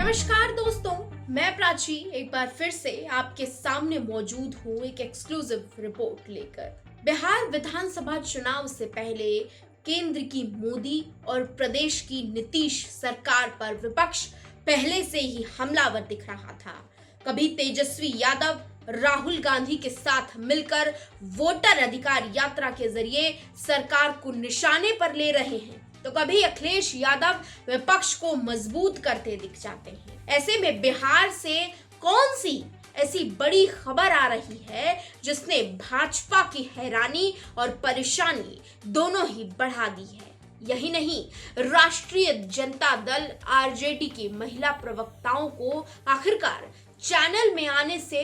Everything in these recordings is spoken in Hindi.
नमस्कार दोस्तों, मैं प्राची एक बार फिर से आपके सामने मौजूद हूँ एक एक्सक्लूसिव रिपोर्ट लेकर। बिहार विधानसभा चुनाव से पहले केंद्र की मोदी और प्रदेश की नीतीश सरकार पर विपक्ष पहले से ही हमलावर दिख रहा था। कभी तेजस्वी यादव राहुल गांधी के साथ मिलकर वोटर अधिकार यात्रा के जरिए सरकार को निशाने पर ले रहे हैं, तो कभी अखिलेश यादव विपक्ष को मजबूत करते दिख जाते हैं। ऐसे में बिहार से कौन सी ऐसी बड़ी खबर आ रही है जिसने भाजपा की हैरानी और परेशानी दोनों ही बढ़ा दी है। यही नहीं, राष्ट्रीय जनता दल आरजेडी की महिला प्रवक्ताओं को आखिरकार चैनल में आने से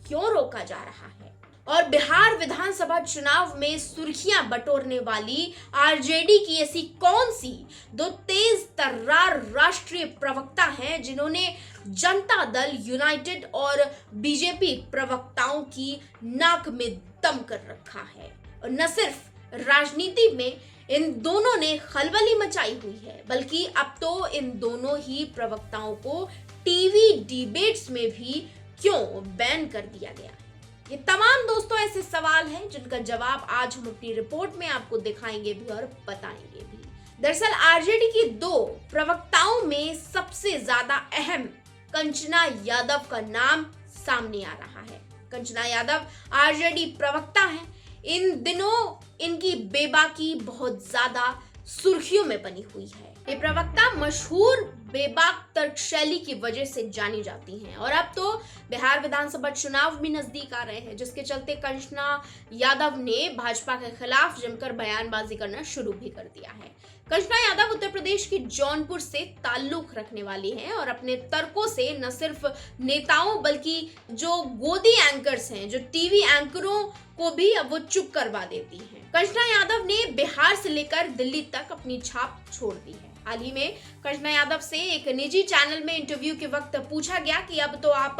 क्यों रोका जा रहा है, और बिहार विधानसभा चुनाव में सुर्खियां बटोरने वाली आरजेडी की ऐसी कौन सी दो तेज तर्रार राष्ट्रीय प्रवक्ता हैं जिन्होंने जनता दल यूनाइटेड और बीजेपी प्रवक्ताओं की नाक में दम कर रखा है। और न सिर्फ राजनीति में इन दोनों ने खलबली मचाई हुई है, बल्कि अब तो इन दोनों ही प्रवक्ताओं को टीवी डिबेट्स में भी क्यों बैन कर दिया गया है। ये तमाम दोस्तों ऐसे सवाल हैं जिनका जवाब आज हम अपनी रिपोर्ट में आपको दिखाएंगे भी और बताएंगे भी। दरअसल आरजेडी की दो प्रवक्ताओं में सबसे ज्यादा अहम कंचना यादव का नाम सामने आ रहा है। कंचना यादव आरजेडी प्रवक्ता हैं। इन दिनों इनकी बेबाकी बहुत ज्यादा सुर्खियों में बनी हुई है। ये प्रवक्ता मशहूर बेबाक तर्क शैली की वजह से जानी जाती हैं, और अब तो बिहार विधानसभा चुनाव भी नजदीक आ रहे हैं, जिसके चलते कंचना यादव ने भाजपा के खिलाफ जमकर बयानबाजी करना शुरू भी कर दिया है। कंचना यादव उत्तर प्रदेश की जौनपुर से ताल्लुक रखने वाली हैं और अपने तर्कों से न सिर्फ नेताओं बल्कि जो गोदी एंकर्स हैं, जो टीवी एंकरों को भी अब वो चुप करवा देती हैं। कंचना यादव ने बिहार से लेकर दिल्ली तक अपनी छाप छोड़ दी है। हाल ही में कंचना यादव से एक निजी चैनल में इंटरव्यू के वक्त पूछा गया कि अब तो आप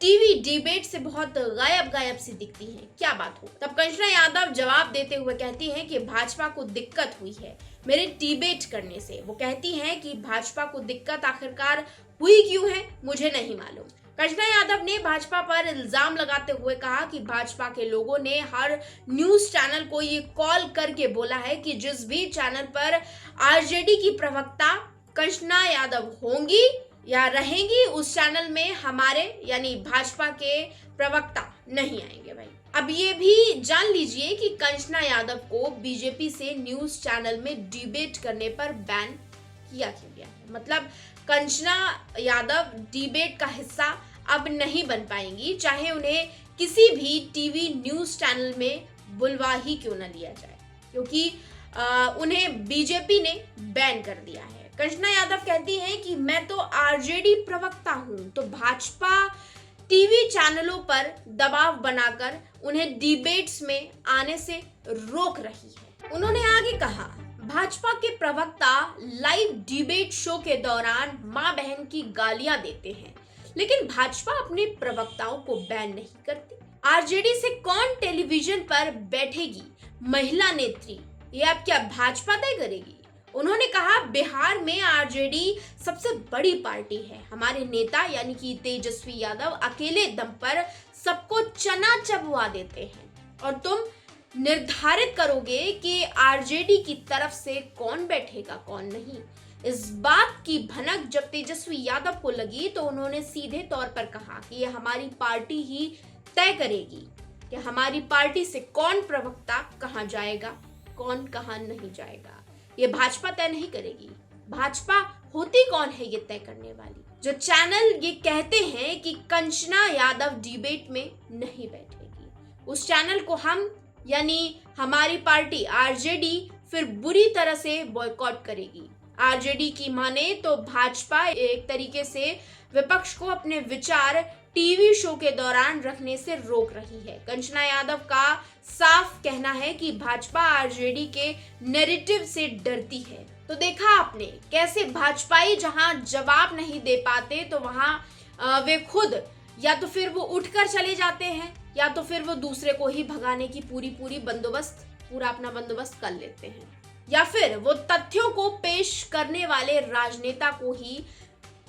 टीवी डिबेट से बहुत गायब सी दिखती हैं, क्या बात हो। तब कंचना यादव जवाब देते हुए कहती हैं कि भाजपा को दिक्कत हुई है मेरे डिबेट करने से। वो कहती हैं कि भाजपा को दिक्कत आखिरकार हुई क्यों है मुझे नहीं मालूम। कंचना यादव ने भाजपा पर इल्जाम लगाते हुए कहा कि भाजपा के लोगों ने हर न्यूज चैनल को ये कॉल करके बोला है कि जिस भी चैनल पर आरजेडी की प्रवक्ता कंचना यादव होंगी या रहेंगी उस चैनल में हमारे यानी भाजपा के प्रवक्ता नहीं आएंगे। भाई अब ये भी जान लीजिए कि कंचना यादव को बीजेपी से न्यूज चैनल में डिबेट करने पर बैन किया गया है। मतलब कंचना यादव डिबेट का हिस्सा अब नहीं बन पाएंगी, चाहे उन्हें किसी भी टीवी न्यूज चैनल में बुलवा ही क्यों न लिया जाए, क्योंकि उन्हें बीजेपी ने बैन कर दिया है। कंचना यादव कहती हैं कि मैं तो आरजेडी प्रवक्ता हूं, तो भाजपा टीवी चैनलों पर दबाव बनाकर उन्हें डिबेट्स में आने से रोक रही है। उन्होंने आगे कहा, भाजपा के प्रवक्ता लाइव डिबेट शो के दौरान मां बहन की गालियां देते हैं, लेकिन भाजपा अपने प्रवक्ताओं को बैन नहीं करती। आरजेडी से कौन टेलीविजन पर बैठेगी महिला नेत्री, ये अब क्या भाजपा तय करेगी। उन्होंने कहा, बिहार में आरजेडी सबसे बड़ी पार्टी है, हमारे नेता यानी कि तेजस्वी यादव अकेले दम पर सबको चना चबवा देते हैं, और तुम निर्धारित करोगे कि आरजेडी की तरफ से कौन बैठेगा कौन नहीं। इस बात की भनक जब तेजस्वी यादव को लगी तो उन्होंने सीधे तौर पर कहा कि यह हमारी पार्टी ही तय करेगी कि हमारी पार्टी से कौन प्रवक्ता कहां जाएगा कौन कहां नहीं जाएगा। ये भाजपा तय नहीं करेगी। भाजपा होती कौन है ये तय करने वाली। जो चैनल ये कहते हैं कि कंचना यादव डिबेट में नहीं बैठेगी, उस चैनल को हम यानी हमारी पार्टी आरजेडी फिर बुरी तरह से बॉयकॉट करेगी। आरजेडी की माने तो भाजपा एक तरीके से विपक्ष को अपने विचार टीवी शो के दौरान रखने से रोक रही है। कंचना यादव का साफ कहना है कि भाजपा आरजेडी के नैरेटिव से डरती है। तो देखा आपने कैसे भाजपाई जहां जवाब नहीं दे पाते तो वहां वे खुद या तो फिर वो उठकर चले जाते हैं या तो फिर वो दूसरे को ही भगाने की पूरा अपना बंदोबस्त कर लेते हैं, या फिर वो तथ्यों को पेश करने वाले राजनेता को ही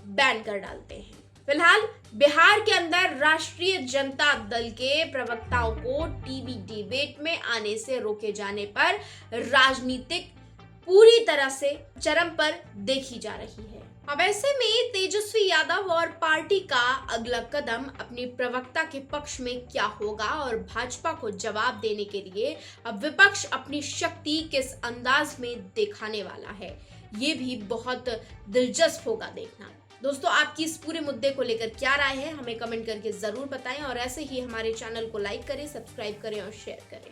बैन कर डालते हैं। फिलहाल बिहार के अंदर राष्ट्रीय जनता दल के प्रवक्ताओं को टीवी डिबेट में आने से रोके जाने पर राजनीतिक पूरी तरह से चरम पर देखी जा रही है। अब ऐसे में तेजस्वी यादव और पार्टी का अगला कदम अपने प्रवक्ता के पक्ष में क्या होगा और भाजपा को जवाब देने के लिए अब विपक्ष अपनी शक्ति किस अंदाज में दिखाने वाला है, ये भी बहुत दिलचस्प होगा देखना। दोस्तों, आपकी इस पूरे मुद्दे को लेकर क्या राय है, हमें कमेंट करके जरूर बताएं और ऐसे ही हमारे चैनल को लाइक करें, सब्सक्राइब करें और शेयर करें।